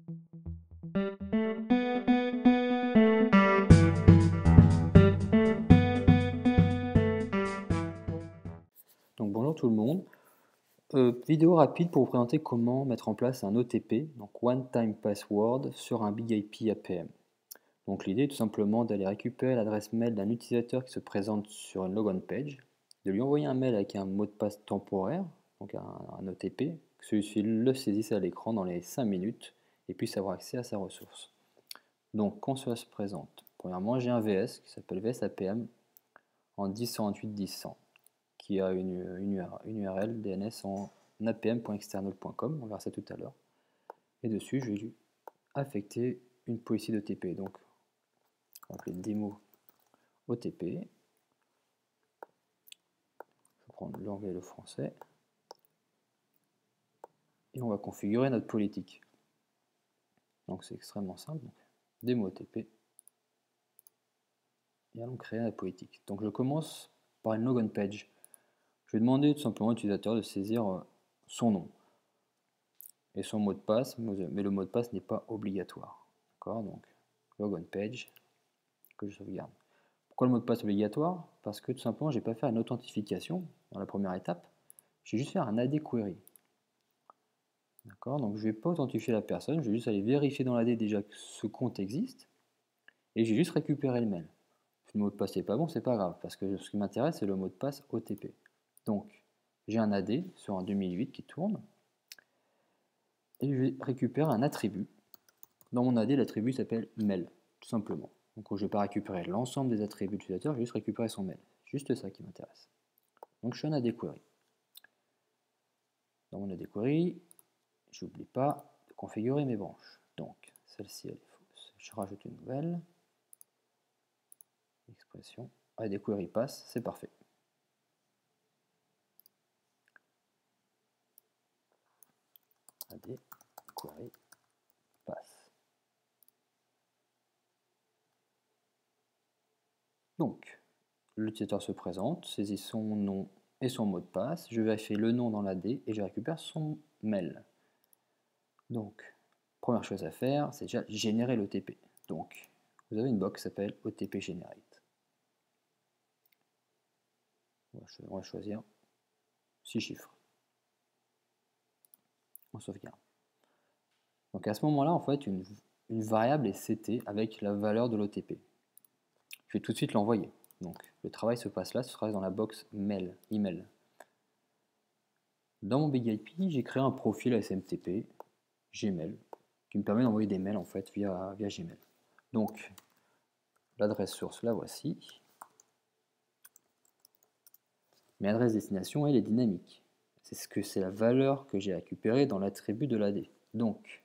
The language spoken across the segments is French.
Donc bonjour tout le monde. Vidéo rapide pour vous présenter comment mettre en place un OTP, donc One Time Password, sur un Big IP APM. Donc l'idée est tout simplement d'aller récupérer l'adresse mail d'un utilisateur qui se présente sur une logon page, de lui envoyer un mail avec un mot de passe temporaire, donc un OTP, que celui-ci le saisisse à l'écran dans les 5 minutes et puisse avoir accès à sa ressource. Donc quand cela se présente, premièrement j'ai un VS qui s'appelle VS APM en 10.128.10.100 qui a une URL DNS en apm.external.com, on verra ça tout à l'heure. Et dessus, je vais lui affecter une policy d'OTP. Donc, on va appeler démo OTP. Je vais prendre l'anglais et le français. Et on va configurer notre politique. Donc, c'est extrêmement simple. Donc, démo OTP. Et allons créer la politique. Donc, je commence par une logon page. Je vais demander tout simplement à l'utilisateur de saisir son nom et son mot de passe, mais le mot de passe n'est pas obligatoire. D'accord, donc logon page que je sauvegarde. Pourquoi le mot de passe obligatoire? Parce que tout simplement, je n'ai pas fait une authentification dans la première étape, je vais juste faire un AD query. D'accord, donc je ne vais pas authentifier la personne, je vais juste aller vérifier dans l'AD déjà que ce compte existe et j'ai juste récupéré le mail. Si le mot de passe n'est pas bon, c'est pas grave, parce que ce qui m'intéresse, c'est le mot de passe OTP. Donc, j'ai un AD sur un 2008 qui tourne et je vais récupérer un attribut. Dans mon AD, l'attribut s'appelle mail, tout simplement. Donc je ne vais pas récupérer l'ensemble des attributs de l'utilisateur, je vais juste récupérer son mail. Juste ça qui m'intéresse. Donc je suis en AD query. Dans mon AD query, je n'oublie pas de configurer mes branches. Donc celle-ci elle est fausse. Je rajoute une nouvelle. Expression. AD query passe, c'est parfait. AD query passe. Donc, l'utilisateur se présente, saisit son nom et son mot de passe, je vérifie le nom dans l'AD et je récupère son mail. Donc, première chose à faire, c'est déjà générer l'OTP. Donc, vous avez une box qui s'appelle OTP Generate. On va choisir 6 chiffres. On sauvegarde. Donc à ce moment-là, en fait, une variable est setée avec la valeur de l'OTP. Je vais tout de suite l'envoyer. Donc le travail se passe là, ce sera dans la box mail, email. Dans mon Big IP, j'ai créé un profil SMTP, Gmail, qui me permet d'envoyer des mails en fait via Gmail. Donc l'adresse source, la voici. Mais l'adresse destination, elle est dynamique. C'est la valeur que j'ai récupérée dans l'attribut de l'AD. Donc,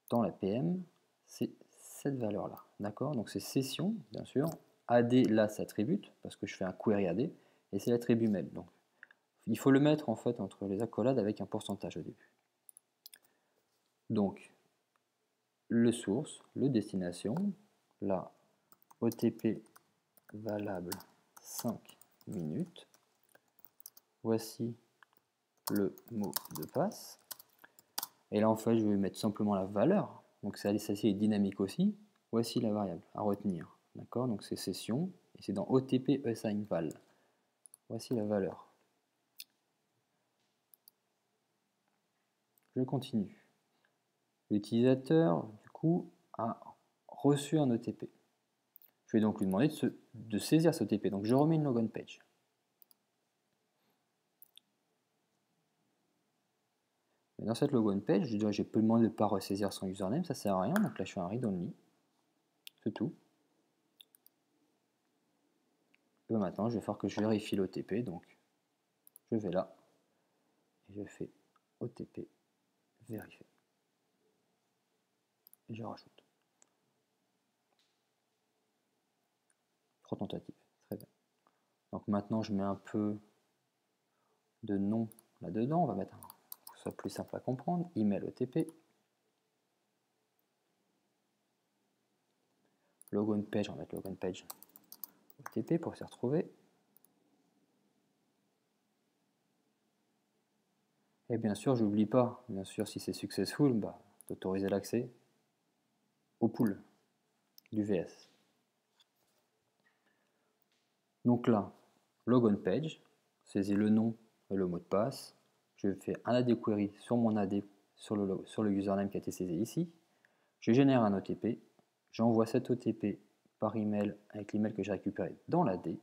dans la PM, c'est cette valeur-là. D'accord? Donc c'est session, bien sûr. AD, là, s'attribute, parce que je fais un query AD, et c'est l'attribut mail. Donc, il faut le mettre en fait entre les accolades avec un pourcentage au début. Donc, le source, le destination, là, OTP valable 5 minutes. Voici le mot de passe. Et là, en fait, je vais mettre simplement la valeur. Donc, celle-ci est dynamique aussi. Voici la variable à retenir. D'accord? Donc, c'est session. Et c'est dans OTP assign val. Voici la valeur. Je continue. L'utilisateur, du coup, a reçu un OTP. Je vais donc lui demander de saisir cet OTP. Donc, je remets une logon page. Mais dans cette logon page, je dirais que je peux demander de ne pas ressaisir son username, ça ne sert à rien. Donc là, je fais un read only. C'est tout. Et maintenant, je vais faire que je vérifie l'OTP. Donc, je vais là et je fais OTP vérifier. Et je rajoute. 3 tentatives. Très bien. Donc maintenant, je mets un peu de nom là-dedans. On va mettre pour que ce soit plus simple à comprendre. Email OTP. Logon page, on va mettre logon page OTP pour s'y retrouver. Et bien sûr, je n'oublie pas, bien sûr, si c'est successful, bah, d'autoriser l'accès au pool du VS. Donc là, logon page, saisis le nom et le mot de passe. Je fais un AD query sur mon AD, sur le username qui a été saisi ici. Je génère un OTP. J'envoie cet OTP par email avec l'email que j'ai récupéré dans l'AD.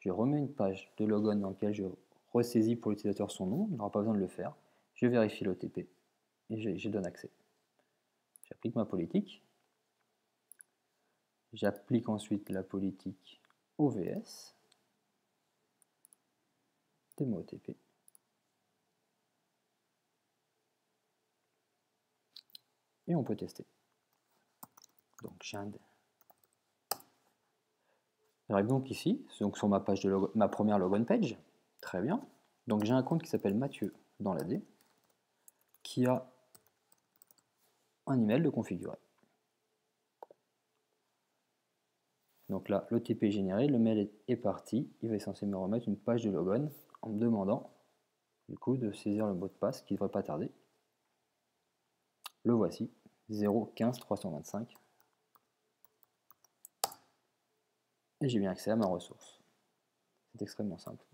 Je remets une page de logon dans laquelle je ressaisis pour l'utilisateur son nom. Il n'aura pas besoin de le faire. Je vérifie l'OTP et je donne accès. J'applique ma politique. J'applique ensuite la politique OVS. Démo OTP. Et on peut tester. Donc j'arrive donc ici, donc sur ma page de ma première logon page. Très bien. Donc j'ai un compte qui s'appelle Mathieu dans l'AD qui a un email de configurer. Donc là, l'OTP est généré, le mail est parti. Il va censé me remettre une page de logon en me demandant du coup de saisir le mot de passe qui ne devrait pas tarder. Le voici, 015 325. Et j'ai bien accès à ma ressource. C'est extrêmement simple.